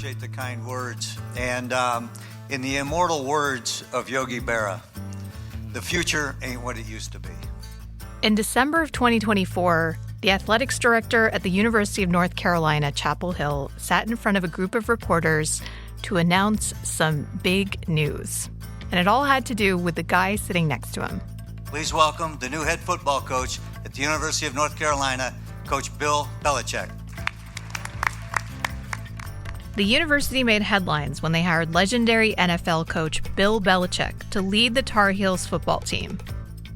appreciate the kind words. And in the immortal words of Yogi Berra, the future ain't what it used to be. In December of 2024, the athletics director at the University of North Carolina, Chapel Hill, sat in front of a group of reporters to announce some big news. And it all had to do with the guy sitting next to him. Please welcome the new head football coach at the University of North Carolina, Coach Bill Belichick. The university made headlines when they hired legendary NFL coach Bill Belichick to lead the Tar Heels football team.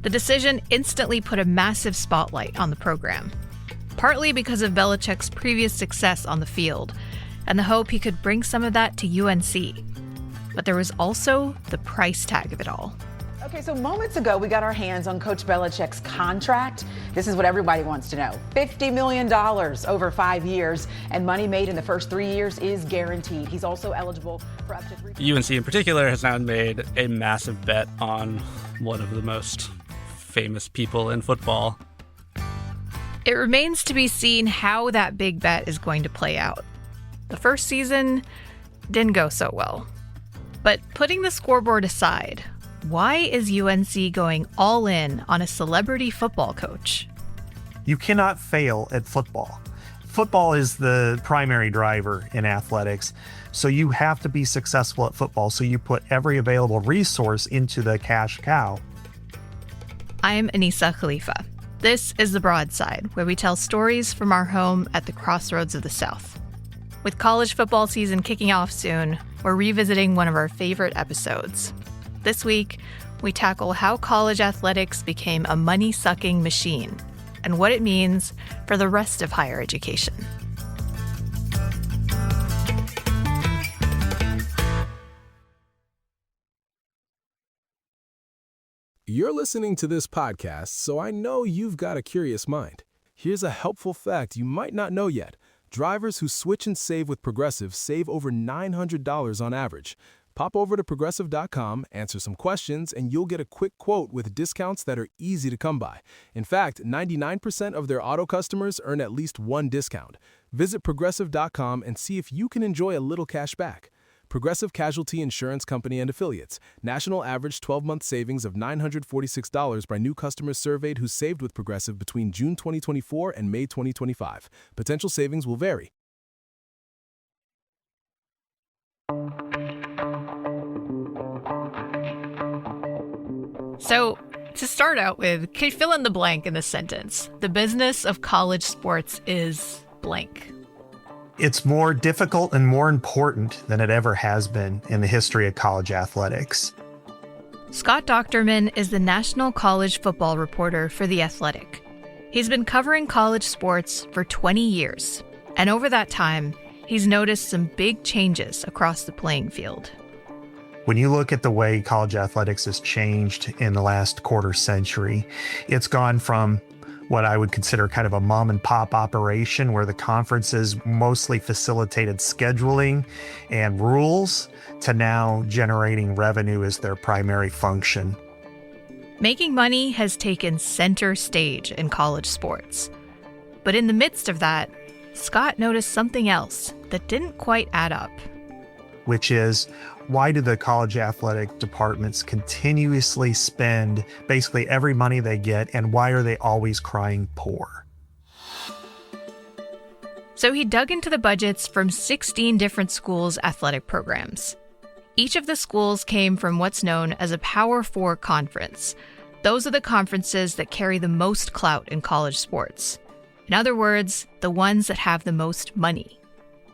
The decision instantly put a massive spotlight on the program, partly because of Belichick's previous success on the field and the hope he could bring some of that to UNC. But there was also the price tag of it all. Okay, so moments ago, we got our hands on Coach Belichick's contract. This is what everybody wants to know. $50 million over 5 years, and money made in the first 3 years is guaranteed. He's also eligible for up to 3... UNC in particular has now made a massive bet on one of the most famous people in football. It remains to be seen how that big bet is going to play out. The first season didn't go so well. But putting the scoreboard aside, why is UNC going all in on a celebrity football coach? You cannot fail at football. Football is the primary driver in athletics, so you have to be successful at football, so you put every available resource into the cash cow. I'm Anissa Khalifa. This is The Broadside, where we tell stories from our home at the crossroads of the South. With college football season kicking off soon, we're revisiting one of our favorite episodes. This week, we tackle how college athletics became a money-sucking machine and what it means for the rest of higher education. You're listening to this podcast, so I know you've got a curious mind. Here's a helpful fact you might not know yet. Drivers who switch and save with Progressive save over $900 on average. Pop over to Progressive.com, answer some questions, and you'll get a quick quote with discounts that are easy to come by. In fact, 99% of their auto customers earn at least one discount. Visit Progressive.com and see if you can enjoy a little cash back. Progressive Casualty Insurance Company and Affiliates. National average 12-month savings of $946 by new customers surveyed who saved with Progressive between June 2024 and May 2025. Potential savings will vary. So, to start out with, can you fill in the blank in this sentence? The business of college sports is blank. It's more difficult and more important than it ever has been in the history of college athletics. Scott Dochterman is the national college football reporter for The Athletic. He's been covering college sports for 20 years, and over that time, he's noticed some big changes across the playing field. When you look at the way college athletics has changed in the last quarter century, it's gone from what I would consider kind of a mom and pop operation where the conferences mostly facilitated scheduling and rules to now generating revenue as their primary function. Making money has taken center stage in college sports. But in the midst of that, Scott noticed something else that didn't quite add up. Which is, why do the college athletic departments continuously spend basically every money they get, and why are they always crying poor? So he dug into the budgets from 16 different schools' athletic programs. Each of the schools came from what's known as a Power Four conference. Those are the conferences that carry the most clout in college sports. In other words, the ones that have the most money.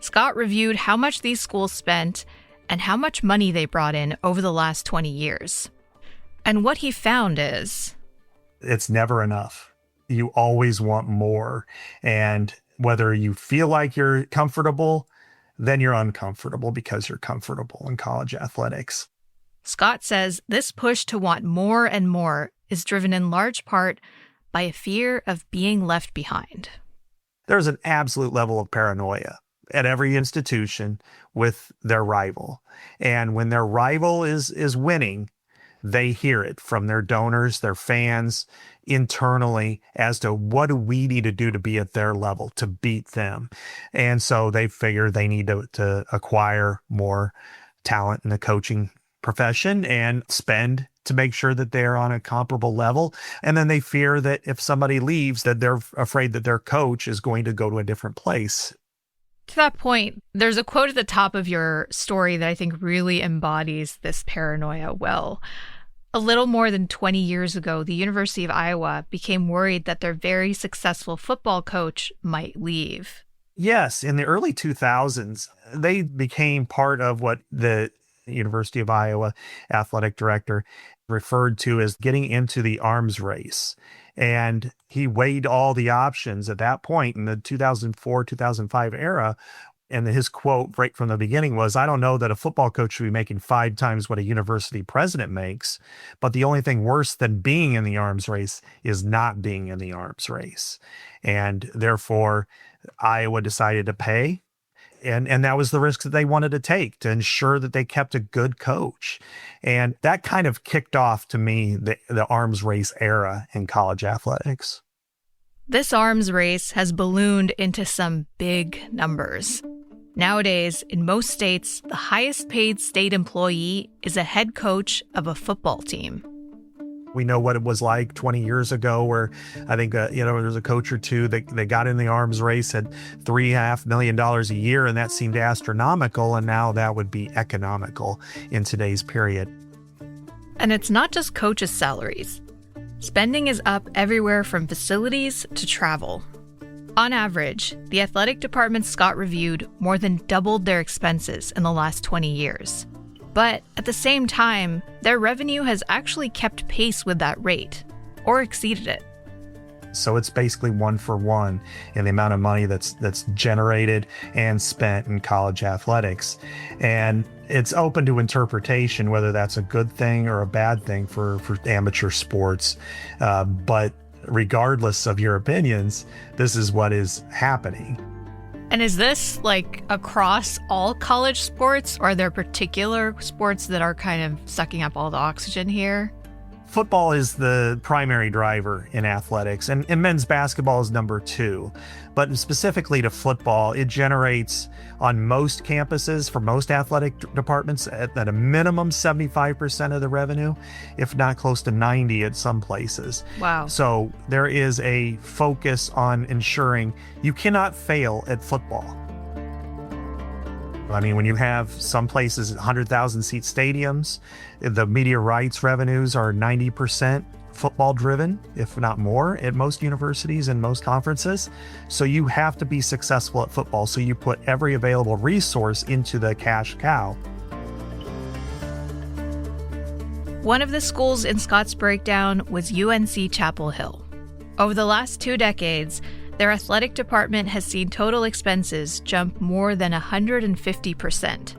Scott reviewed how much these schools spent and how much money they brought in over the last 20 years. And what he found is... it's never enough. You always want more. And whether you feel like you're comfortable, then you're uncomfortable because you're comfortable in college athletics. Scott says this push to want more and more is driven in large part by a fear of being left behind. There's an absolute level of paranoia at every institution with their rival. And when their rival is winning, they hear it from their donors, their fans, internally as to what do we need to do to be at their level, to beat them. And so they figure they need to acquire more talent in the coaching profession and spend to make sure that they're on a comparable level. And then they fear that if somebody leaves, that they're afraid that their coach is going to go to a different place. To that point, there's a quote at the top of your story that I think really embodies this paranoia well. A little more than 20 years ago, the University of Iowa became worried that their very successful football coach might leave. Yes, in the early 2000s, they became part of what the University of Iowa athletic director referred to as getting into the arms race. And he weighed all the options at that point in the 2004-2005 era. And his quote right from the beginning was, I don't know that a football coach should be making 5 times what a university president makes, but the only thing worse than being in the arms race is not being in the arms race. And therefore, Iowa decided to pay. And that was the risk that they wanted to take to ensure that they kept a good coach. And that kind of kicked off, to me, the arms race era in college athletics. This arms race has ballooned into some big numbers. Nowadays, in most states, the highest paid state employee is a head coach of a football team. We know what it was like 20 years ago where I think, there's a coach or two that they got in the arms race at $3.5 million a year, and that seemed astronomical, and now that would be economical in today's period. And it's not just coaches' salaries. Spending is up everywhere from facilities to travel. On average, the athletic departments Scott reviewed more than doubled their expenses in the last 20 years. But at the same time, their revenue has actually kept pace with that rate, or exceeded it. So it's basically 1 for 1 in the amount of money that's generated and spent in college athletics. And it's open to interpretation whether that's a good thing or a bad thing for amateur sports. But regardless of your opinions, this is what is happening. And is this like across all college sports, or are there particular sports that are kind of sucking up all the oxygen here? Football is the primary driver in athletics, and men's basketball is number 2. But specifically to football, it generates on most campuses for most athletic departments at a minimum 75% of the revenue, if not close to 90 at some places. Wow. So there is a focus on ensuring you cannot fail at football. I mean, when you have some places 100,000 seat stadiums, the media rights revenues are 90% football driven, if not more, at most universities and most conferences. So you have to be successful at football. So you put every available resource into the cash cow. One of the schools in Scott's breakdown was UNC Chapel Hill. Over the last 2 decades, their athletic department has seen total expenses jump more than 150%.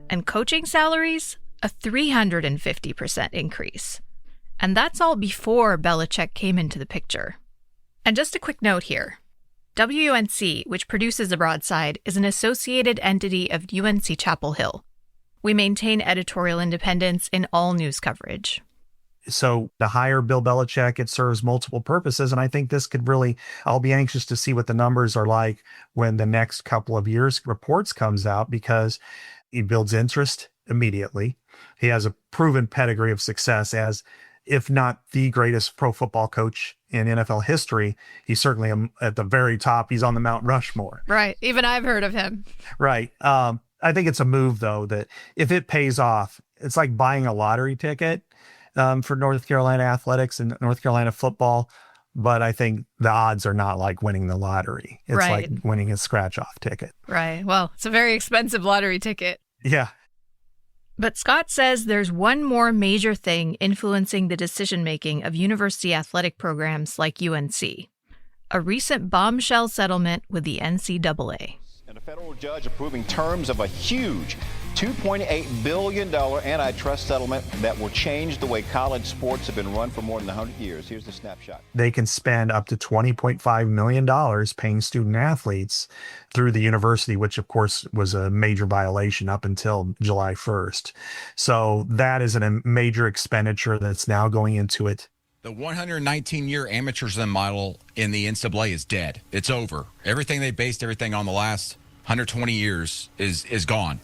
And coaching salaries, a 350% increase. And that's all before Belichick came into the picture. And just a quick note here. WUNC, which produces the broadside, is an associated entity of UNC Chapel Hill. We maintain editorial independence in all news coverage. So to hire Bill Belichick, it serves multiple purposes. And I think this could really, I'll be anxious to see what the numbers are like when the next couple of years reports comes out, because he builds interest immediately. He has a proven pedigree of success as, if not the greatest pro football coach in NFL history. He's certainly at the very top. He's on the Mount Rushmore. Right. Even I've heard of him. Right. I think it's a move, though, that if it pays off, it's like buying a lottery ticket. For North Carolina athletics and North Carolina football, but I think the odds are not like winning the lottery. It's right. Like winning a scratch-off ticket. Right. Well, it's a very expensive lottery ticket. Yeah. But Scott says there's one more major thing influencing the decision-making of university athletic programs like UNC. A recent bombshell settlement with the NCAA. And a federal judge approving terms of a huge $2.8 billion antitrust settlement that will change the way college sports have been run for more than 100 years. Here's the snapshot. They can spend up to $20.5 million paying student athletes through the university, which of course was a major violation up until July 1st. So that is a major expenditure that's now going into it. The 119-year amateurism model in the NCAA is dead. It's over. Everything they based everything on the last 120 years is gone.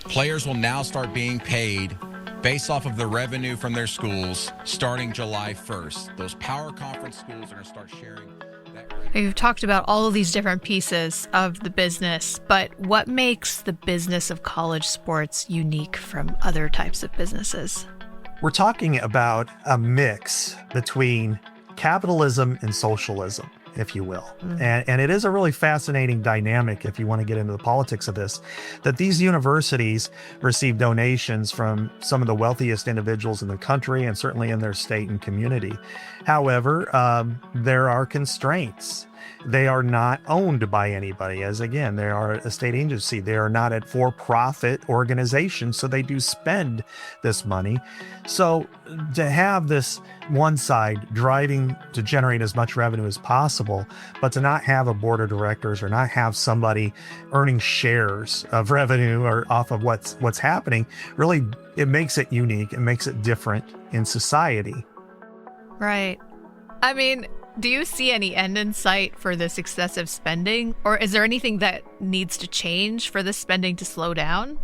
Players will now start being paid based off of the revenue from their schools starting July 1st. Those power conference schools are going to start sharing that revenue. You've talked about all of these different pieces of the business, but what makes the business of college sports unique from other types of businesses? We're talking about a mix between capitalism and socialism, if you will. And it is a really fascinating dynamic, if you want to get into the politics of this, that these universities receive donations from some of the wealthiest individuals in the country and certainly in their state and community. However, there are constraints. They are not owned by anybody, as again, they are a state agency. They are not a for-profit organization, so they do spend this money. So to have this one side driving to generate as much revenue as possible, but to not have a board of directors or not have somebody earning shares of revenue or off of what's happening, really, it makes it unique. It makes it different in society. Right. I mean, do you see any end in sight for this excessive spending? Or is there anything that needs to change for this spending to slow down?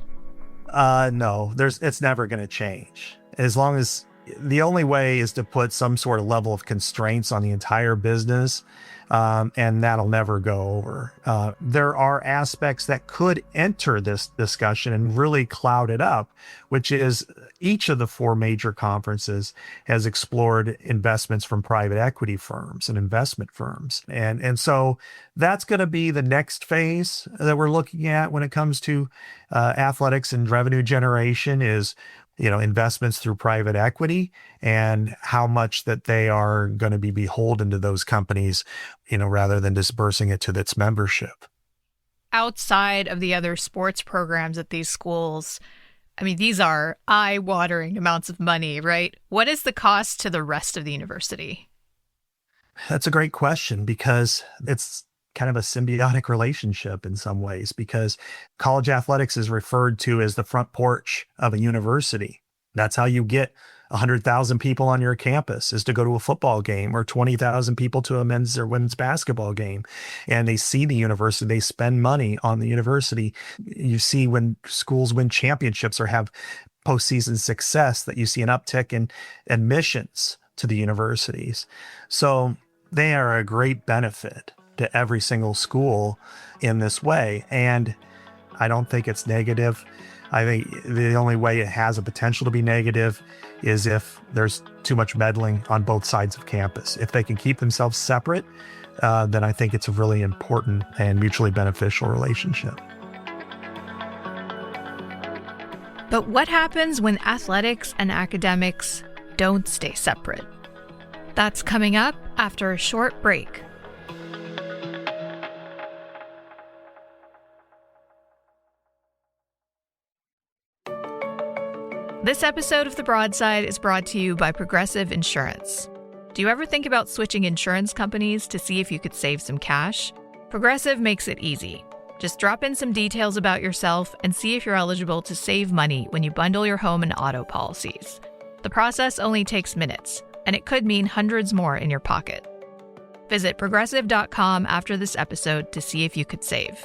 No, it's never going to change. As long as the only way is to put some sort of level of constraints on the entire business, and that'll never go over. There are aspects that could enter this discussion and really cloud it up, which is each of the four major conferences has explored investments from private equity firms and investment firms. And so that's going to be the next phase that we're looking at when it comes to athletics and revenue generation is, investments through private equity and how much that they are going to be beholden to those companies, rather than dispersing it to its membership. Outside of the other sports programs at these schools, I mean, these are eye-watering amounts of money, right? What is the cost to the rest of the university? That's a great question because it's kind of a symbiotic relationship in some ways, because college athletics is referred to as the front porch of a university. That's how you get 100,000 people on your campus, is to go to a football game, or 20,000 people to a men's or women's basketball game. And they see the university, they spend money on the university. You see when schools win championships or have postseason success that you see an uptick in admissions to the universities. So they are a great benefit to every single school in this way. And I don't think it's negative. I think the only way it has a potential to be negative is if there's too much meddling on both sides of campus. If they can keep themselves separate, then I think it's a really important and mutually beneficial relationship. But what happens when athletics and academics don't stay separate? That's coming up after a short break. This episode of The Broadside is brought to you by Progressive Insurance. Do you ever think about switching insurance companies to see if you could save some cash? Progressive makes it easy. Just drop in some details about yourself and see if you're eligible to save money when you bundle your home and auto policies. The process only takes minutes, and it could mean hundreds more in your pocket. Visit progressive.com after this episode to see if you could save.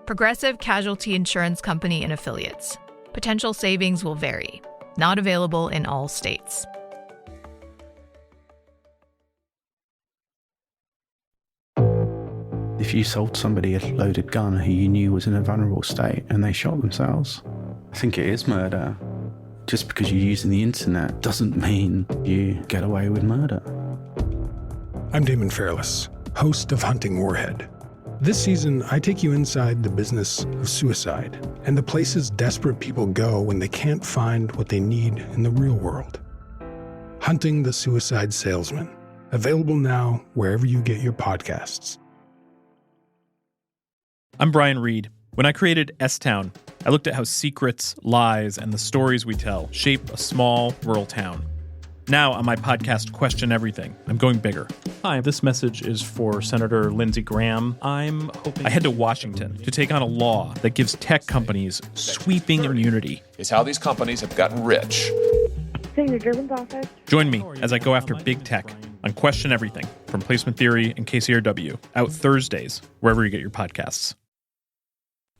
Progressive Casualty Insurance Company and Affiliates. Potential savings will vary. Not available in all states. If you sold somebody a loaded gun who you knew was in a vulnerable state and they shot themselves, I think it is murder. Just because you're using the internet doesn't mean you get away with murder. I'm Damon Fairless, host of Hunting Warhead. This season, I take you inside the business of suicide and the places desperate people go when they can't find what they need in the real world. Hunting the Suicide Salesman. Available now wherever you get your podcasts. I'm Brian Reed. When I created S-Town, I looked at how secrets, lies, and the stories we tell shape a small rural town. Now on my podcast, Question Everything, I'm going bigger. Hi, this message is for Senator Lindsey Graham. I head to Washington to take on a law that gives tech companies sweeping immunity. Is how these companies have gotten rich. Senator Durbin's office. Join me as I go after big tech on Question Everything from Placement Theory and KCRW, out Thursdays, wherever you get your podcasts.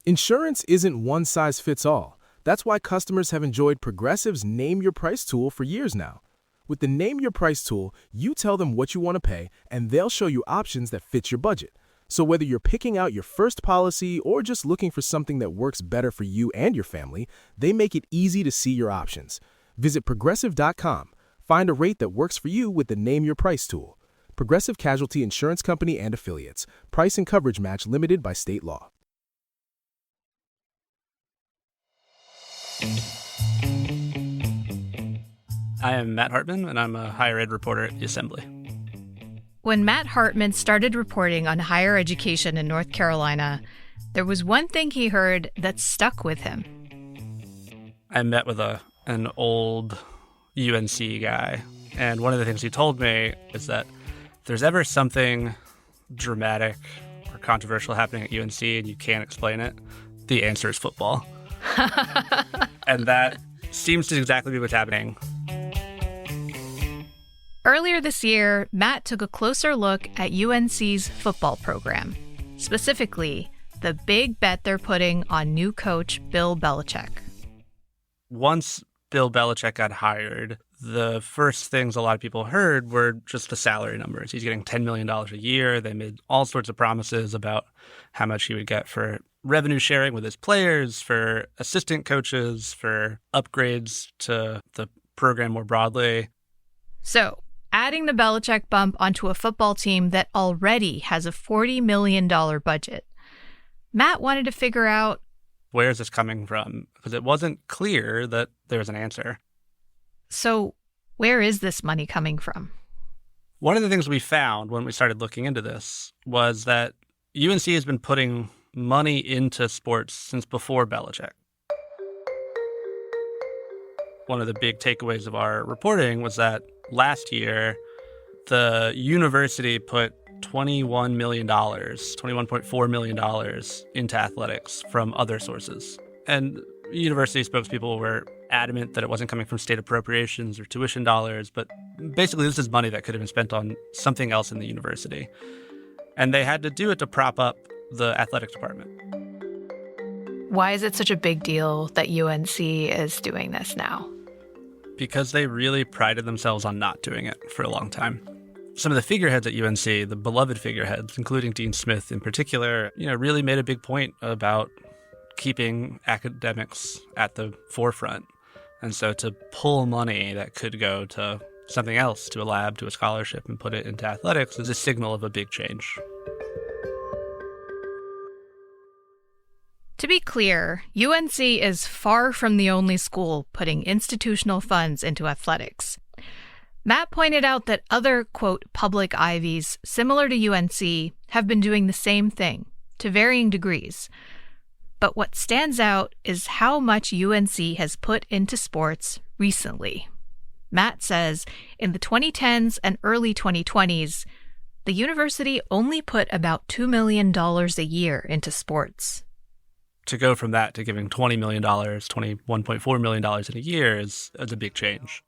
Insurance isn't one size fits all. That's why customers have enjoyed Progressive's Name Your Price tool for years now. With the Name Your Price tool, you tell them what you want to pay, and they'll show you options that fit your budget. So whether you're picking out your first policy or just looking for something that works better for you and your family, they make it easy to see your options. Visit Progressive.com. Find a rate that works for you with the Name Your Price tool. Progressive Casualty Insurance Company and Affiliates. Price and coverage match limited by state law. I am Matt Hartman, and I'm a higher ed reporter at The Assembly. When Matt Hartman started reporting on higher education in North Carolina, there was one thing he heard that stuck with him. I met with an old UNC guy, and one of the things he told me is that if there's ever something dramatic or controversial happening at UNC and you can't explain it, the answer is football. And that seems to exactly be what's happening. Earlier this year, Matt took a closer look at UNC's football program, specifically the big bet they're putting on new coach Bill Belichick. Once Bill Belichick got hired, the first things a lot of people heard were just the salary numbers. He's getting $10 million a year. They made all sorts of promises about how much he would get for revenue sharing with his players, for assistant coaches, for upgrades to the program more broadly. So, adding the Belichick bump onto a football team that already has a $40 million budget, Matt wanted to figure out, where is this coming from? Because it wasn't clear that there was an answer. So, where is this money coming from? One of the things we found when we started looking into this was that UNC has been putting money into sports since before Belichick. One of the big takeaways of our reporting was that last year, the university put $21 million, $21.4 million into athletics from other sources. And university spokespeople were adamant that it wasn't coming from state appropriations or tuition dollars, but basically this is money that could have been spent on something else in the university. And they had to do it to prop up the athletics department. Why is it such a big deal that UNC is doing this now? Because they really prided themselves on not doing it for a long time. Some of the figureheads at UNC, the beloved figureheads, including Dean Smith in particular, really made a big point about keeping academics at the forefront. And so to pull money that could go to something else, to a lab, to a scholarship, and put it into athletics is a signal of a big change. To be clear, UNC is far from the only school putting institutional funds into athletics. Matt pointed out that other, quote, public Ivies similar to UNC have been doing the same thing, to varying degrees. But what stands out is how much UNC has put into sports recently. Matt says in the 2010s and early 2020s, the university only put about $2 million a year into sports. To go from that to giving $20 million, $21.4 million in a year is a big change.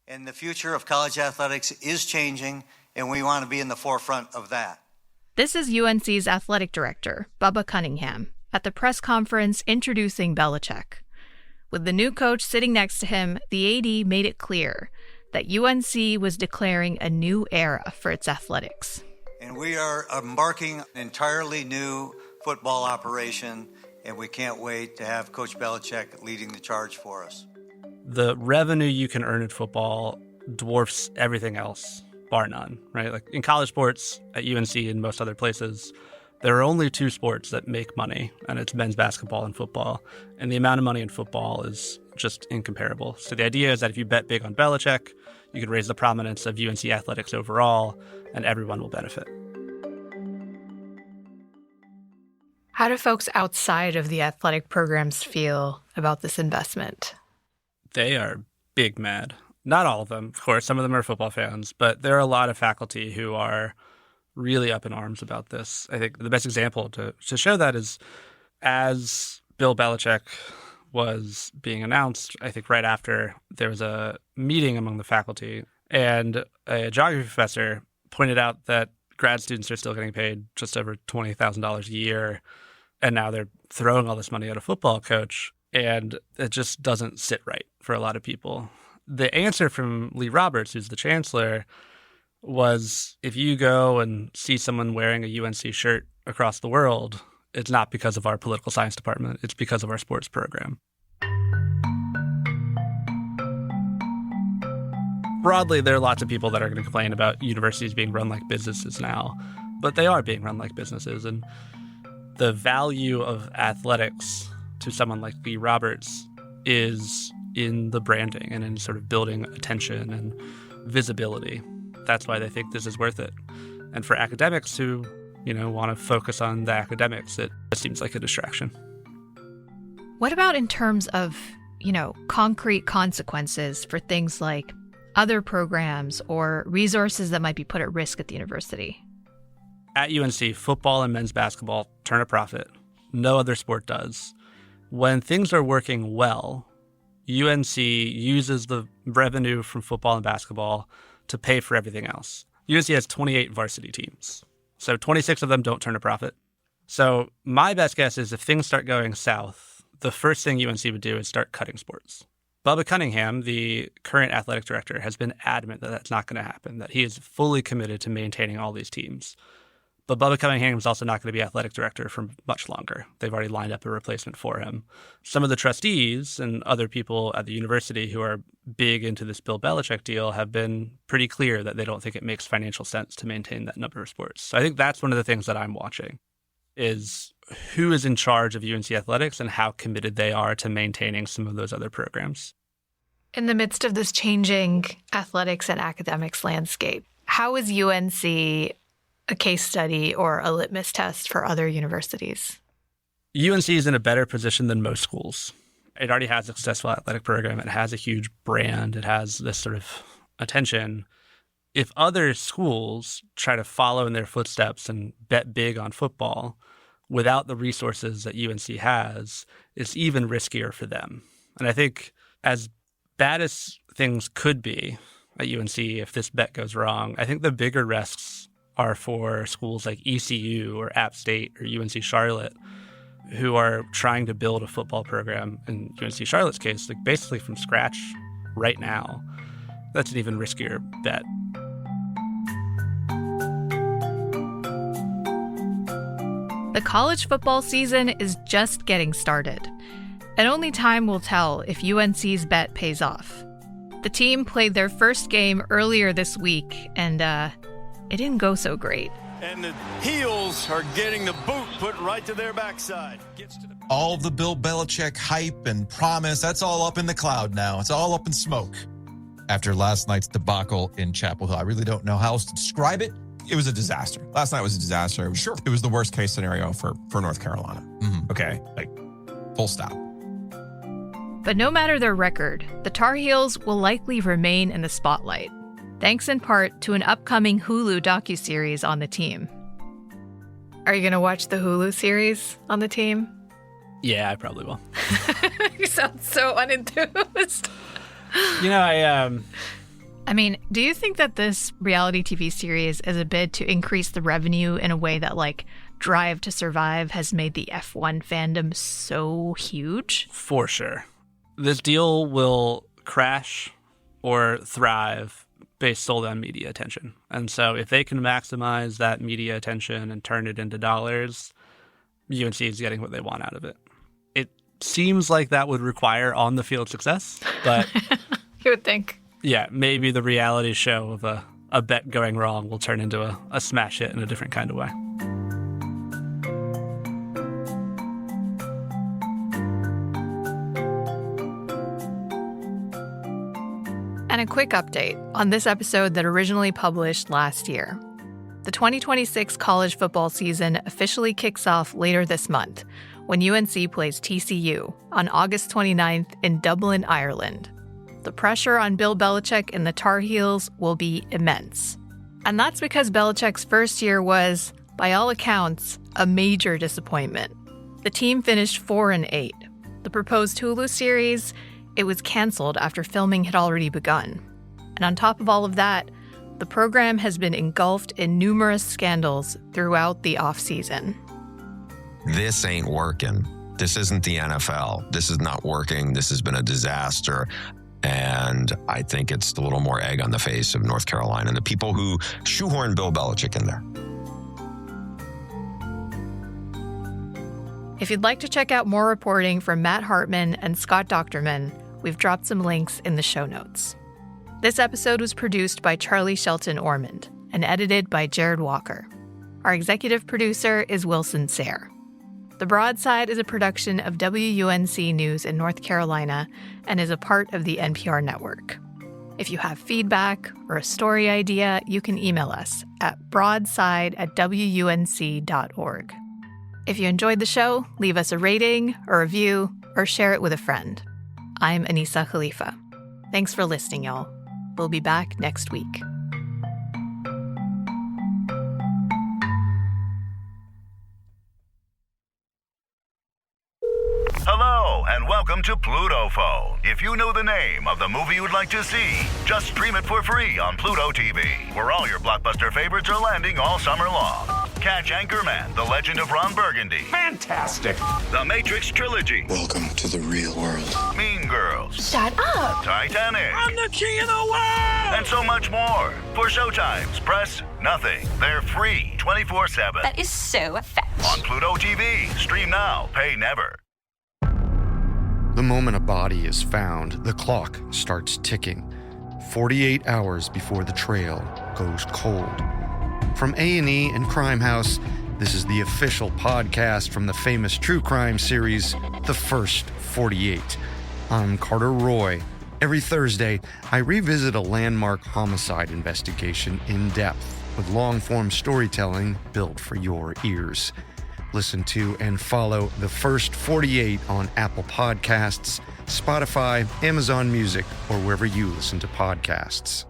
And the future of college athletics is changing, and we want to be in the forefront of that. This is UNC's athletic director, Bubba Cunningham, at the press conference introducing Belichick. With the new coach sitting next to him, the AD made it clear that UNC was declaring a new era for its athletics. And we are embarking an entirely new football operation, and we can't wait to have Coach Belichick leading the charge for us. The revenue you can earn in football dwarfs everything else, bar none, right? Like in college sports at UNC and most other places, there are only two sports that make money, and it's men's basketball and football. And the amount of money in football is just incomparable. So the idea is that if you bet big on Belichick, you can raise the prominence of UNC athletics overall, and everyone will benefit. How do folks outside of the athletic programs feel about this investment? They are big mad. Not all of them, of course. Some of them are football fans, but there are a lot of faculty who are really up in arms about this. I think the best example to show that is as Bill Belichick was being announced, I think right after there was a meeting among the faculty, and a geography professor pointed out that grad students are still getting paid just over $20,000 a year, and now they're throwing all this money at a football coach, and it just doesn't sit right for a lot of people. The answer from Lee Roberts, who's the chancellor, was if you go and see someone wearing a UNC shirt across the world, it's not because of our political science department. It's because of our sports program. Broadly, there are lots of people that are going to complain about universities being run like businesses now, but they are being run like businesses. And the value of athletics to someone like Lee Roberts is in the branding and in sort of building attention and visibility. That's why they think this is worth it. And for academics who, want to focus on the academics, it seems like a distraction. What about in terms of, concrete consequences for things like other programs or resources that might be put at risk at the university? At UNC, football and men's basketball turn a profit. No other sport does. When things are working well, UNC uses the revenue from football and basketball to pay for everything else. UNC has 28 varsity teams, so 26 of them don't turn a profit. So my best guess is if things start going south, the first thing UNC would do is start cutting sports. Bubba Cunningham, the current athletic director, has been adamant that that's not going to happen, that he is fully committed to maintaining all these teams. But Bubba Cunningham is also not going to be athletic director for much longer. They've already lined up a replacement for him. Some of the trustees and other people at the university who are big into this Bill Belichick deal have been pretty clear that they don't think it makes financial sense to maintain that number of sports. So I think that's one of the things that I'm watching is who is in charge of UNC athletics and how committed they are to maintaining some of those other programs. In the midst of this changing athletics and academics landscape, how is UNC a case study or a litmus test for other universities? UNC is in a better position than most schools. It already has a successful athletic program. It has a huge brand. It has this sort of attention. If other schools try to follow in their footsteps and bet big on football without the resources that UNC has, it's even riskier for them. And I think as bad as things could be at UNC if this bet goes wrong, I think the bigger risks are for schools like ECU or App State or UNC Charlotte who are trying to build a football program, in UNC Charlotte's case, like basically from scratch right now. That's an even riskier bet. The college football season is just getting started, and only time will tell if UNC's bet pays off. The team played their first game earlier this week, and it didn't go so great. And the heels are getting the boot put right to their backside. All the Bill Belichick hype and promise, that's all up in the cloud now. It's all up in smoke. After last night's debacle in Chapel Hill, I really don't know how else to describe it. It was a disaster. Last night was a disaster. Sure. It was the worst case scenario for North Carolina. Mm-hmm. Okay, full stop. But no matter their record, the Tar Heels will likely remain in the spotlight, thanks in part to an upcoming Hulu docuseries on the team. Are you going to watch the Hulu series on the team? Yeah, I probably will. You sound so unenthused. I mean, do you think that this reality TV series is a bid to increase the revenue in a way that, Drive to Survive has made the F1 fandom so huge? For sure. This deal will crash or thrive based solely on media attention. And so if they can maximize that media attention and turn it into dollars, UNC is getting what they want out of it. It seems like that would require on-the-field success, but you would think. Yeah, maybe the reality show of a bet going wrong will turn into a smash hit in a different kind of way. And a quick update on this episode that originally published last year. The 2026 college football season officially kicks off later this month when UNC plays TCU on August 29th in Dublin, Ireland. The pressure on Bill Belichick and the Tar Heels will be immense. And that's because Belichick's first year was, by all accounts, a major disappointment. The team finished 4-8. The proposed Hulu series, it was canceled after filming had already begun. And on top of all of that, the program has been engulfed in numerous scandals throughout the offseason. This ain't working. This isn't the NFL. This is not working. This has been a disaster. And I think it's a little more egg on the face of North Carolina and the people who shoehorn Bill Belichick in there. If you'd like to check out more reporting from Matt Hartman and Scott Dochterman, we've dropped some links in the show notes. This episode was produced by Charlie Shelton Ormond and edited by Jared Walker. Our executive producer is Wilson Sayre. The Broadside is a production of WUNC News in North Carolina and is a part of the NPR network. If you have feedback or a story idea, you can email us at broadside@wunc.org. If you enjoyed the show, leave us a rating, a review, or share it with a friend. I'm Anissa Khalifa. Thanks for listening, y'all. We'll be back next week. Hello, and welcome to Pluto Phone. If you know the name of the movie you'd like to see, just stream it for free on Pluto TV, where all your blockbuster favorites are landing all summer long. Catch Anchorman, The Legend of Ron Burgundy. Fantastic. The Matrix Trilogy. Welcome to the real world. Mean Girls. Shut up. Titanic. I'm the king of the world. And so much more. For showtimes, press nothing. They're free 24/7. That is so fetch. On Pluto TV. Stream now. Pay never. The moment a body is found, the clock starts ticking. 48 hours before the trail goes cold. From A&E and Crime House, this is the official podcast from the famous true crime series, The First 48. I'm Carter Roy. Every Thursday, I revisit a landmark homicide investigation in depth with long-form storytelling built for your ears. Listen to and follow The First 48 on Apple Podcasts, Spotify, Amazon Music, or wherever you listen to podcasts.